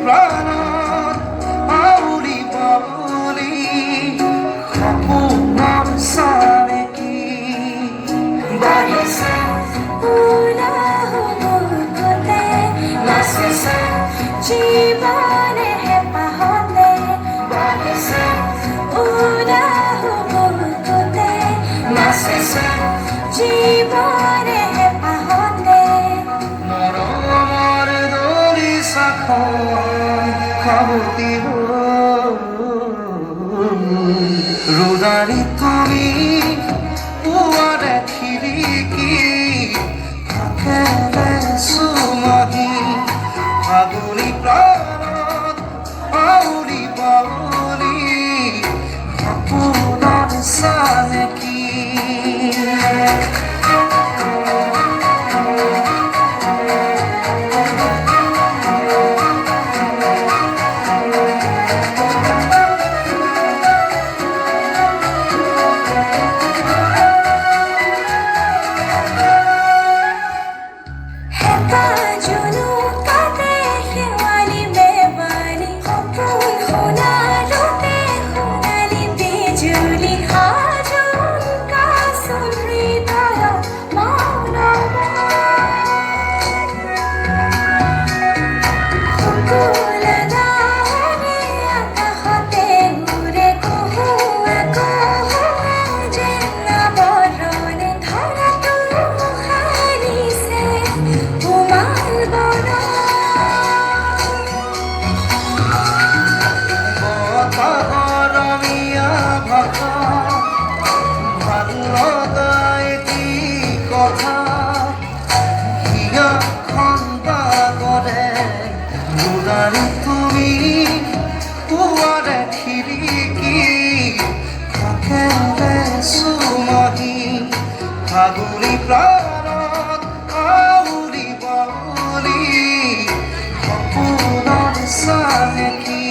প্ৰাণত আউলি বাউলি সপোনৰ চানেকি বাঢ়িছে উলাহতে নাচিছে জীৱনে হেঁপাহতে বাঢ়িছে উলাহতে নাচিছে জীৱনে হেঁপাহতে মৰমৰ দলি চাখন খাবতিব ৰুদাৰি তুমি পুৱাৰে খিৰিকী থাকেলে চুমহি ফাগুনি প্ৰাণত আউলি বাউলি সপোনৰ চানেকি তুমি পুৱাৰে খিৰিকী থাকেলে চুমহি ফাগুনি প্ৰাণত আউলি বাউলি সপোনৰ চানেকি